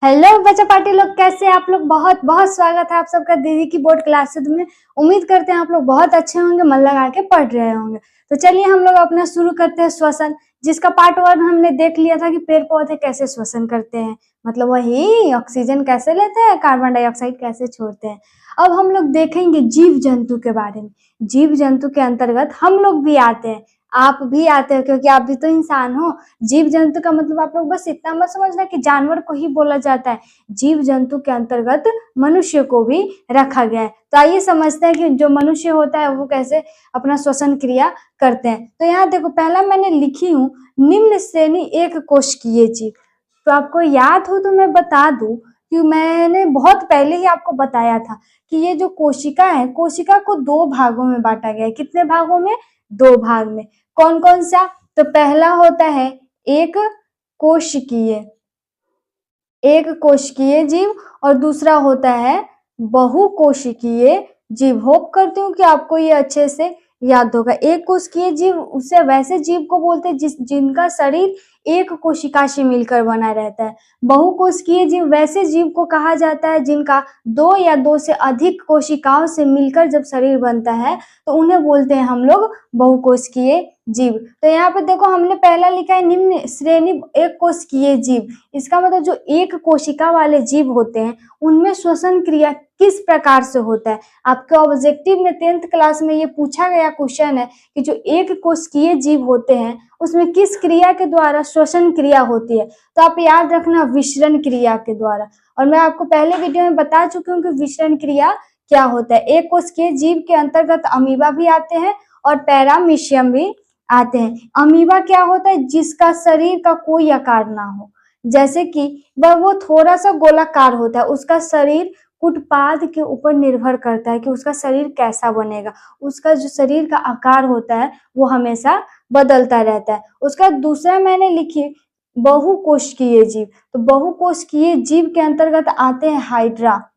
Hello बच्चा party लोग, कैसे आप लोग। बहुत बहुत स्वागत है आप सबका दीदी की बोर्ड क्लासेस में। उम्मीद करते हैं आप लोग बहुत अच्छे होंगे, मन लगा के पढ़ रहे होंगे। तो चलिए हम लोग अपना शुरू करते हैं श्वसन, जिसका पार्ट 1 हमने देख लिया था कि पेड़ पौधे कैसे श्वसन करते हैं, मतलब वही ऑक्सीजन कैसे लेते हैं, कार्बन डाइऑक्साइड कैसे छोड़ते हैं। अब हम लोग देखेंगे जीव जंतु के बारे में। जीव जंतु के अंतर्गत हम लोग भी आते हैं, आप भी आते हैं, क्योंकि आप भी तो इंसान हो। जीव जंतु का मतलब आप लोग बस इतना मत समझना कि जानवर को ही बोला जाता है, जीव जंतु के अंतर्गत मनुष्य को भी रखा गया है। तो आइए समझते हैं कि जो मनुष्य होता है वो कैसे अपना श्वसन क्रिया करते हैं। तो यहाँ देखो, पहला मैंने लिखी हूँ निम्न श्रेणी एक कोशिकीय जीव। तो आपको याद हो तो मैं बता दूं कि मैंने बहुत पहले ही आपको बताया था कि ये जो कोशिका है, कोशिका को 2 भागों में बांटा गया है। कितने भागों में? 2 भाग में। कौन कौन सा? तो पहला होता है एक कोशिकीय जीव और दूसरा होता है बहुकोशिकीय जीव। होप करती हूँ कि आपको ये अच्छे से याद होगा। एक कोशिकीय जीव उसे वैसे जीव को बोलते हैं जिनका शरीर एक कोशिका से मिलकर बना रहता है। बहुकोशिकीय जीव वैसे जीव को कहा जाता है जिनका 2 या 2 से अधिक कोशिकाओं से मिलकर जब शरीर बनता है तो उन्हें बोलते हैं हम लोग बहुकोशिकीय जीव। तो यहाँ पे देखो, हमने पहला लिखा है निम्न श्रेणी एक कोशिकीय जीव। इसका मतलब जो एक कोशिका वाले जीव होते हैं उनमें श्वसन क्रिया किस प्रकार से होता है। आपके ऑब्जेक्टिव में 10th क्लास में ये पूछा गया क्वेश्चन है कि जो एक कोशिकीय जीव होते हैं उसमें किस क्रिया के द्वारा श्वसन क्रिया होती है। तो आप याद रखना, विसरण क्रिया के द्वारा। और मैं आपको पहले वीडियो में बता चुकी हूँ कि विसरण क्रिया क्या होता है। एक कोशिकीय जीव के अंतर्गत अमीबा भी आते हैं और पैरामीशियम भी आते हैं। अमीबा क्या होता है? जिसका शरीर का कोई आकार ना हो, जैसे कि वो थोड़ा सा गोलाकार होता है। उसका शरीर कुटपाद के ऊपर निर्भर करता है कि उसका शरीर कैसा बनेगा। उसका जो शरीर का आकार होता है वो हमेशा बदलता रहता है। उसका दूसरा मैंने लिखी बहुकोशिकीय जीव। तो बहुकोशिकीय जीव के अंतर्गत आते हैं हाइड्रा,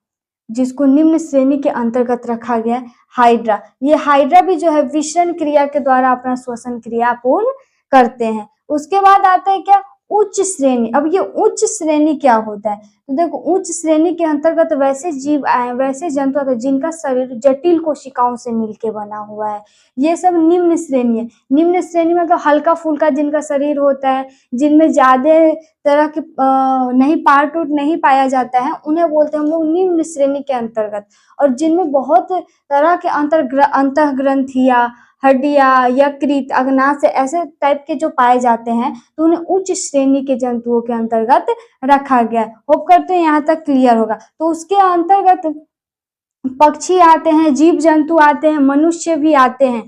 जिसको निम्न श्रेणी के अंतर्गत रखा गया है, हाइड्रा। ये हाइड्रा भी जो है विसरण क्रिया के द्वारा अपना श्वसन क्रिया पूर्ण करते हैं। उसके बाद आता है क्या? उच्च श्रेणी। अब ये उच्च श्रेणी क्या होता है? तो देखो, उच्च श्रेणी के अंतर्गत वैसे जीव आए, वैसे जंतु आते हैं जिनका शरीर जटिल कोशिकाओं से मिलके बना हुआ है। ये सब निम्न श्रेणी है। निम्न श्रेणी मतलब हल्का फुल्का जिनका शरीर होता है, जिनमें ज्यादा तरह के नहीं पार्ट उट नहीं पाया जाता है, उन्हें बोलते हैं हम लोग निम्न श्रेणी के अंतर्गत। और जिनमें बहुत तरह के अंतः ग्रंथियां, हड्डियां, यकृत, अग्नाशय ऐसे टाइप के जो पाए जाते हैं तो उन्हें उच्च श्रेणी के जंतुओं के अंतर्गत रखा गया। होप करते हैं यहाँ तक क्लियर होगा। तो उसके अंतर्गत पक्षी आते हैं, जीव जंतु आते हैं, मनुष्य भी आते हैं।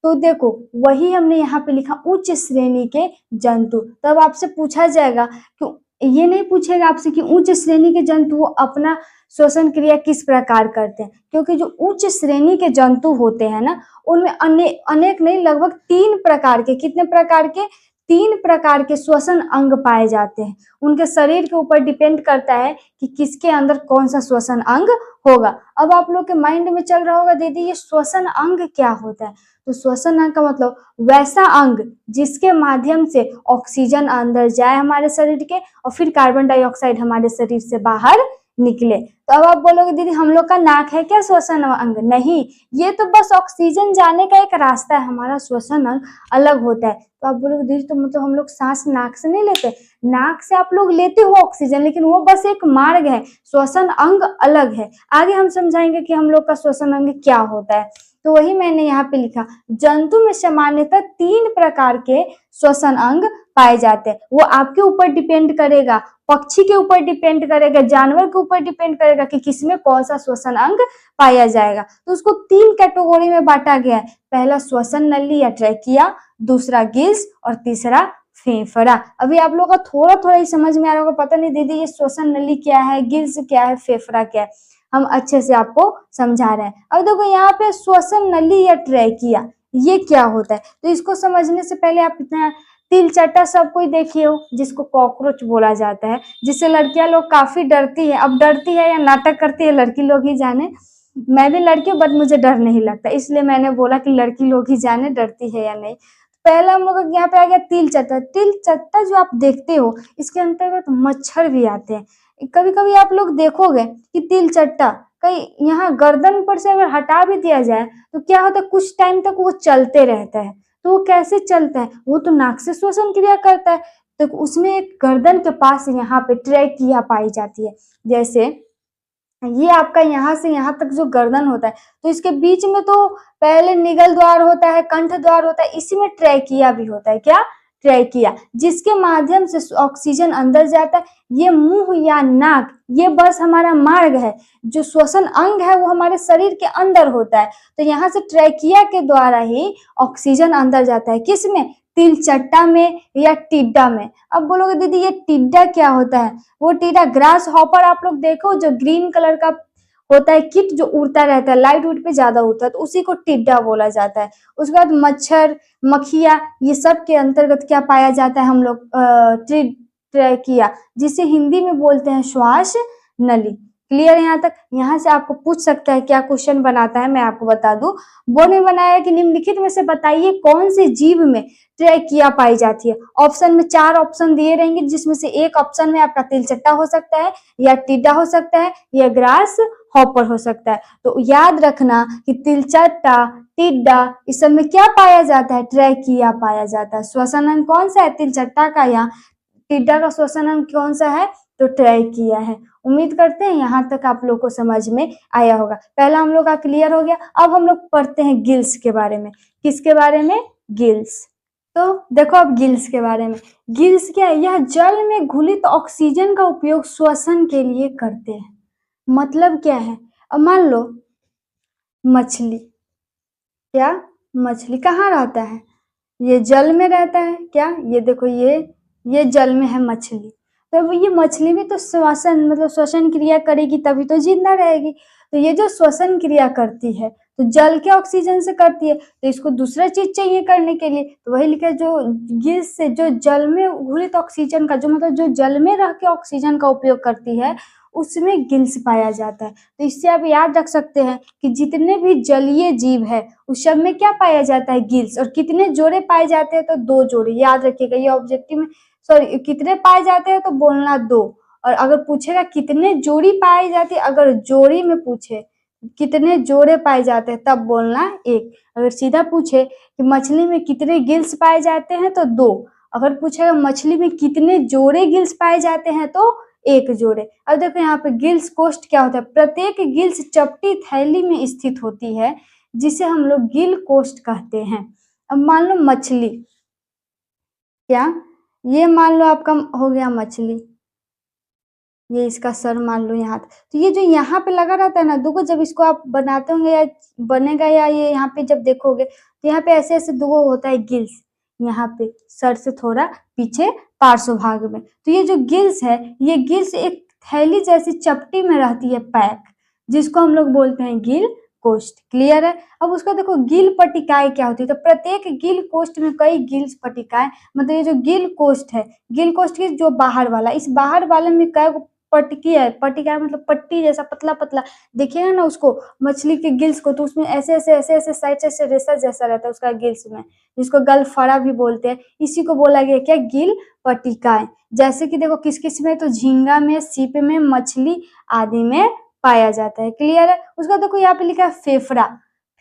तो देखो, वही हमने यहाँ पे लिखा उच्च श्रेणी के जंतु। तब आपसे पूछा जाएगा कि ये नहीं पूछेगा आपसे कि उच्च श्रेणी के जंतु वो अपना श्वसन क्रिया किस प्रकार करते हैं, क्योंकि जो उच्च श्रेणी के जंतु होते हैं ना, उनमें अनेक नहीं, लगभग 3 प्रकार के, कितने प्रकार के? 3 प्रकार के श्वसन अंग पाए जाते हैं। उनके शरीर के ऊपर डिपेंड करता है कि किसके अंदर कौन सा श्वसन अंग होगा। अब आप लोग के माइंड में चल रहा होगा, दीदी ये श्वसन अंग क्या होता है? तो श्वसन अंग का मतलब वैसा अंग जिसके माध्यम से ऑक्सीजन अंदर जाए हमारे शरीर के और फिर कार्बन डाइऑक्साइड हमारे शरीर से बाहर निकले। तो अब आप बोलोगे दीदी हम लोग का नाक है क्या श्वसन अंग? नहीं, ये तो बस ऑक्सीजन जाने का एक रास्ता है, हमारा श्वसन अंग अलग होता है। तो आप बोलोगे दीदी तो मतलब हम लोग सांस नाक से नहीं लेते? नाक से आप लोग लेते हो ऑक्सीजन, लेकिन वो बस एक मार्ग है, श्वसन अंग अलग है। आगे हम समझाएंगे कि हम लोग का श्वसन अंग क्या होता है। तो वही मैंने यहाँ पे लिखा, जंतु में सामान्यतः 3 प्रकार के श्वसन अंग पाए जाते हैं। वो आपके ऊपर डिपेंड करेगा, पक्षी के ऊपर डिपेंड करेगा, जानवर के ऊपर डिपेंड करेगा कि किसमें कौन सा श्वसन अंग पाया जाएगा। तो उसको 3 कैटेगरी में बांटा गया है। पहला श्वसन नली या ट्रैकिया, दूसरा गिल्स और तीसरा फेफड़ा। अभी आप लोगों का थोड़ा थोड़ा ही समझ में आ रहा होगा, पता नहीं दीदी ये श्वसन नली क्या है, गिल्स क्या है, फेफड़ा क्या है। हम अच्छे से आपको समझा रहे हैं। अब देखो यहाँ पे श्वसन नली या ट्रैकिया ये क्या होता है, तो इसको समझने से पहले आप इतना तिल चट्टा सब कोई देखिए हो, जिसको कॉकरोच बोला जाता है, जिससे लड़कियां लोग काफी डरती है। अब डरती है या नाटक करती है लड़की लोग ही जाने। मैं भी लड़की हूँ बट मुझे डर नहीं लगता, इसलिए मैंने बोला कि लड़की लोग ही जाने डरती है या नहीं। पहला हम लोग यहाँ पे आ गया तिल चट्टा। तिल चट्टा जो आप देखते हो इसके अंतर्गत मच्छर भी आते हैं। कभी कभी आप लोग देखोगे कि तिलचट्टा कहीं यहाँ गर्दन पर से अगर हटा भी दिया जाए तो क्या होता है, कुछ टाइम तक वो चलते रहता है। तो वो कैसे चलता है, वो तो नाक से श्वसन क्रिया करता है, तो उसमें एक गर्दन के पास यहाँ पे ट्रैकिया पाई जाती है। जैसे ये आपका यहाँ से यहाँ तक जो गर्दन होता है, तो इसके बीच में तो पहले निगल द्वार होता है, कंठ द्वार होता है, इसी में ट्रैकिया भी होता है। क्या? ट्रैकिया, जिसके माध्यम से ऑक्सीजन अंदर जाता है। ये मुंह या नाक, ये बस हमारा मार्ग है, जो श्वसन अंग है वो हमारे शरीर के अंदर होता है। तो यहाँ से ट्रैकिया के द्वारा ही ऑक्सीजन अंदर जाता है। किसमें? तिलचट्टा में या टिड्डा में। अब बोलोगे दीदी ये टिड्डा क्या होता है? वो टिड्डा ग्रास हॉपर आप लोग देखो, जो ग्रीन कलर का होता है किट, जो उड़ता रहता है, लाइट वुड पे ज्यादा उड़ता है, तो उसी को टिड्डा बोला जाता है। उसके बाद मच्छर, मक्खिया, ये सब के अंतर्गत क्या पाया जाता है हम लोग? ट्रैकिया, जिसे हिंदी में बोलते हैं श्वास नली। क्लियर है यहाँ तक? यहाँ से आपको पूछ सकता है, क्या क्वेश्चन बनाता है मैं आपको बता दूं। बोर्ड में बनाया है कि निम्नलिखित में से बताइए कौन से जीव में ट्रैकिया पाई जाती है। ऑप्शन में 4 ऑप्शन दिए रहेंगे, जिसमें से एक ऑप्शन में आपका तिलचट्टा हो सकता है, या टिड्डा हो सकता है, या ग्रास हॉपर हो सकता है। तो याद रखना कि तिलचट्टा, टिड्डा, इस सब में क्या पाया जाता है? ट्रैकिया पाया जाता है। श्वसन अंग कौन सा है? तिलचट्टा का या टिड्डा का श्वसन अंग कौन सा है? तो ट्रैकिया है। उम्मीद करते हैं यहाँ तक आप लोग को समझ में आया होगा। पहला हम लोग का क्लियर हो गया। अब हम लोग पढ़ते हैं गिल्स के बारे में। किसके बारे में? गिल्स। तो देखो अब गिल्स के बारे में। गिल्स क्या है? यह जल में घुलित ऑक्सीजन का उपयोग श्वसन के लिए करते हैं। मतलब क्या है? अब मान लो मछली, क्या मछली कहाँ रहता है? ये जल में रहता है। क्या? ये देखो, ये जल में है मछली। तो ये मछली भी तो श्वसन मतलब श्वसन क्रिया करेगी, तभी तो जिंदा रहेगी। तो ये जो श्वसन क्रिया करती है तो जल के ऑक्सीजन से करती है, तो इसको दूसरा चीज चाहिए करने के लिए, तो वही लिखा है जो गिल्स से जो जल में घुलित ऑक्सीजन का, जो मतलब जो जल में रह के ऑक्सीजन का उपयोग करती है, उसमें गिल्स पाया जाता है। तो इससे आप याद रख सकते हैं कि जितने भी जलीय जीव है उस सब में क्या पाया जाता है? गिल्स। और कितने जोड़े पाए जाते हैं? तो 2 जोड़े। याद रखिएगा, ये ऑब्जेक्टिव में सॉरी कितने पाए जाते हैं तो बोलना 2। और अगर पूछेगा कितने जोड़ी पाई जाती है, अगर जोड़ी में पूछे कितने जोड़े पाए जाते हैं तब बोलना 1। अगर सीधा पूछे कि मछली में कितने गिल्स पाए जाते हैं तो 2। अगर पूछेगा मछली में कितने जोड़े गिल्स पाए जाते हैं तो 1 जोड़े। अब देखो यहाँ पे गिल्स कोष्ठ क्या होता है? प्रत्येक गिल्स चपटी थैली में स्थित होती है, जिसे हम लोग गिल कोष्ठ कहते हैं। अब मान लो मछली, क्या ये मान लो आपका हो गया मछली, ये इसका सर मान लो यहाँ, तो ये जो यहाँ पे लगा रहता है ना दुगो, जब इसको आप बनाते होंगे या बनेगा या ये यहाँ पे जब देखोगे तो यहाँ पे ऐसे ऐसे दुगो होता है गिल्स, यहाँ पे सर से थोड़ा पीछे पार्श्व भाग में। तो ये जो गिल्स है, ये गिल्स एक थैली जैसी चपटी में रहती है पैक, जिसको हम लोग बोलते हैं गिल कोष्ठ। क्लियर है? अब उसका देखो गिल पट्टिकाएं क्या होती है। तो प्रत्येक गिल कोष्ठ में कई गिल्स पट्टिकाएं, मतलब ये जो गिल कोष्ठ है, गिल कोष्ठ की जो बाहर वाला, इस बाहर वाले में कई पट्टी है। पट्टिका मतलब पट्टी जैसा पतला पतला, देखिएगा ना उसको मछली के गिल्स को, तो उसमें ऐसे ऐसे ऐसे ऐसे साइड से रेसा जैसा रहता है उसका गिल्स में, जिसको गलफड़ा भी बोलते हैं। इसी को बोला गया क्या? गिल पट्टिकाएं। जैसे कि देखो किस किस में, तो झींगा में, सीप में, मछली आदि में पाया जाता है। क्लियर है? उसका देखो यहाँ पे लिखा है फेफड़ा।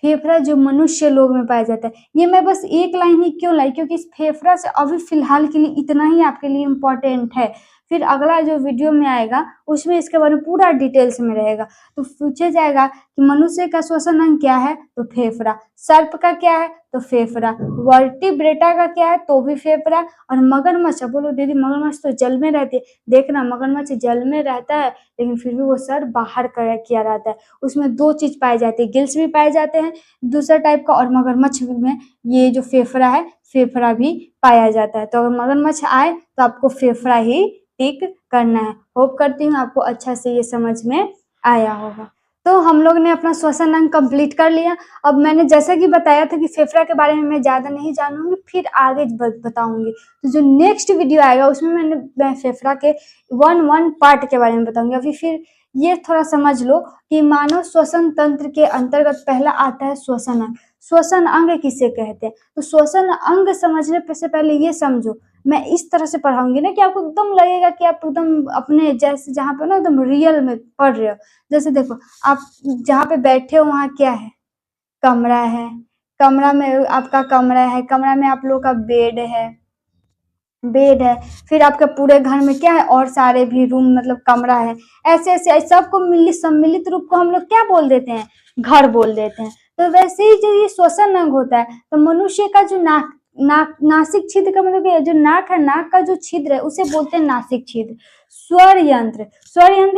फेफड़ा जो मनुष्य लोग में पाया जाता है। ये मैं बस एक लाइन ही क्यों लाई, क्योंकि इस फेफड़ा से अभी फिलहाल के लिए इतना ही आपके लिए इम्पोर्टेंट है। फिर अगला जो वीडियो में आएगा उसमें इसके बारे में पूरा डिटेल्स में रहेगा। तो पूछा जाएगा कि मनुष्य का श्वसन अंग क्या है? तो फेफड़ा। सर्प का क्या है? तो फेफड़ा। वर्टिब्रेटा का क्या है? तो भी फेफड़ा। और मगरमच्छ, बोलो दीदी मगरमच्छ तो जल में रहती है। देखना मगरमच्छ जल में रहता है लेकिन फिर भी वो सर बाहर किया रहता है। उसमें 2 चीज पाई जाती है, गिल्स भी पाए जाते हैं दूसरा टाइप का, और मगरमच्छ में ये जो फेफड़ा है, फेफड़ा भी पाया जाता है। तो अगर मगरमच्छ आए तो आपको फेफड़ा ही टिक करना है। होप करती हूँ आपको अच्छा से ये समझ में आया होगा। तो हम लोग ने अपना श्वसन अंग कंप्लीट कर लिया। अब मैंने जैसा कि बताया था कि फेफड़ा के बारे में मैं ज्यादा नहीं जानूंगी, फिर आगे बताऊंगी। तो जो नेक्स्ट वीडियो आएगा उसमें मैं फेफड़ा के 1 पार्ट के बारे में बताऊंगी। अभी फिर ये थोड़ा समझ लो कि मानव श्वसन तंत्र के अंतर्गत पहला आता है श्वसन अंग। श्वसन अंग किसे कहते हैं? तो श्वसन अंग समझने से पहले ये समझो, मैं इस तरह से पढ़ाऊंगी ना कि आपको एकदम लगेगा कि आप एकदम अपने जैसे जहाँ पे ना एकदम रियल में पढ़ रहे हो। जैसे देखो, आप जहाँ पे बैठे हो वहाँ क्या है? कमरा है। कमरा में आपका कमरा है, कमरा में आप लोग का बेड है। फिर आपके पूरे घर में क्या है? और सारे भी रूम मतलब कमरा है। ऐसे ऐसे सबको सम्मिलित रूप को हम लोग क्या बोल देते हैं? घर बोल देते हैं। तो वैसे ही जो ये श्वसन अंग होता है, तो मनुष्य का जो नासिक छिद्र का मतलब जो नाक है, नाक का जो छिद्र है उसे बोलते हैं नासिक छिद्र। स्वर यंत्र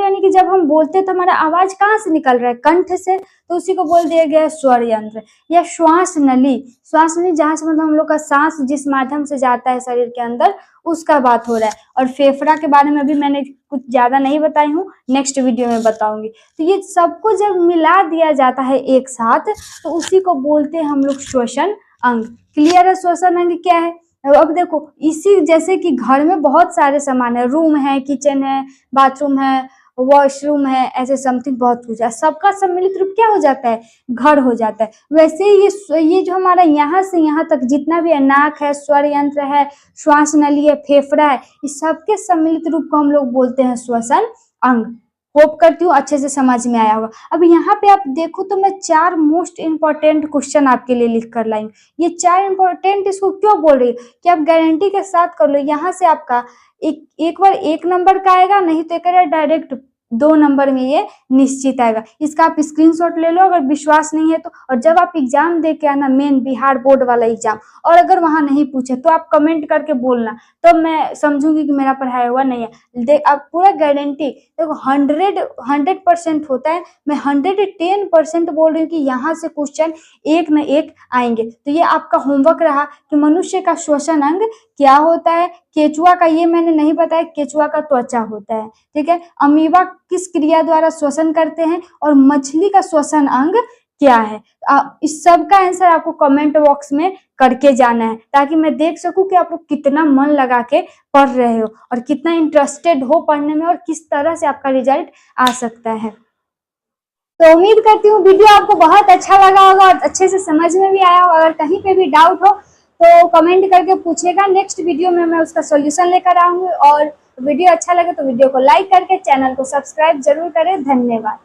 यानी कि जब हम बोलते हैं तो हमारा आवाज कहाँ से निकल रहा है? कंठ से, तो उसी को बोल दिया गया है स्वर यंत्र। या श्वास नली जहाँ से मतलब हम लोग का सांस जिस माध्यम से जाता है शरीर के अंदर, उसका बात हो रहा है। और फेफड़ा के बारे में अभी मैंने कुछ ज्यादा नहीं बताई हूँ, नेक्स्ट वीडियो में बताऊंगी। तो ये सबको जब मिला दिया जाता है एक साथ, तो उसी को बोलते हैं हम लोग श्वसन अंग। क्लियर है? श्वसन अंग क्या है? अब देखो, इसी जैसे कि घर में बहुत सारे सामान है, रूम है, किचन है, बाथरूम है, वॉशरूम है, ऐसे समथिंग बहुत कुछ है, सबका सम्मिलित रूप क्या हो जाता है? घर हो जाता है। वैसे ही ये जो हमारा यहाँ से यहाँ तक जितना भी है, नाक है, स्वर यंत्र है, श्वास नली है, फेफड़ा है, इस सबके सम्मिलित रूप को हम लोग बोलते हैं श्वसन अंग। होप करती हूँ अच्छे से समझ में आया होगा। अब यहाँ पे आप देखो तो मैं 4 मोस्ट इंपॉर्टेंट क्वेश्चन आपके लिए लिख कर लाई हूँ। ये 4 इंपॉर्टेंट इसको क्यों बोल रही हूँ कि आप गारंटी के साथ कर लो, यहाँ से आपका एक बार 1 नंबर का आएगा, नहीं तो एक डायरेक्ट 2 नंबर में ये निश्चित आएगा। इसका आप स्क्रीनशॉट ले लो अगर विश्वास नहीं है तो। और जब आप एग्जाम दे के आना, मेन बिहार बोर्ड वाला एग्जाम, और अगर वहां नहीं पूछे तो आप कमेंट करके बोलना, तो मैं समझूंगी कि मेरा पढ़ाया हुआ नहीं है। आप पूरा गारंटी देखो 100% होता है, मैं 110% बोल रही हूँ कि यहाँ से क्वेश्चन एक न एक आएंगे। तो ये आपका होमवर्क रहा कि मनुष्य का श्वसन अंग क्या होता है। केचुआ का ये मैंने नहीं बताया, केचुआ का त्वचा होता है, ठीक है। अमीबा किस क्रिया द्वारा श्वसन करते हैं, और मछली का श्वसन अंग क्या है। इस सब का आंसर आपको कमेंट बॉक्स में करके जाना है, ताकि मैं देख सकूं कि आप लोग कितना मन लगा के पढ़ रहे हो और कितना इंटरेस्टेड हो पढ़ने में, और किस तरह से आपका रिजल्ट आ सकता है। तो उम्मीद करती हूँ वीडियो आपको बहुत अच्छा लगा होगा और अच्छे से समझ में भी आया होगा। अगर कहीं पे भी डाउट हो तो कमेंट करके पूछेगा, नेक्स्ट वीडियो में मैं उसका सॉल्यूशन लेकर आऊंगी। और वीडियो अच्छा लगे तो वीडियो को लाइक करके चैनल को सब्सक्राइब जरूर करें। धन्यवाद।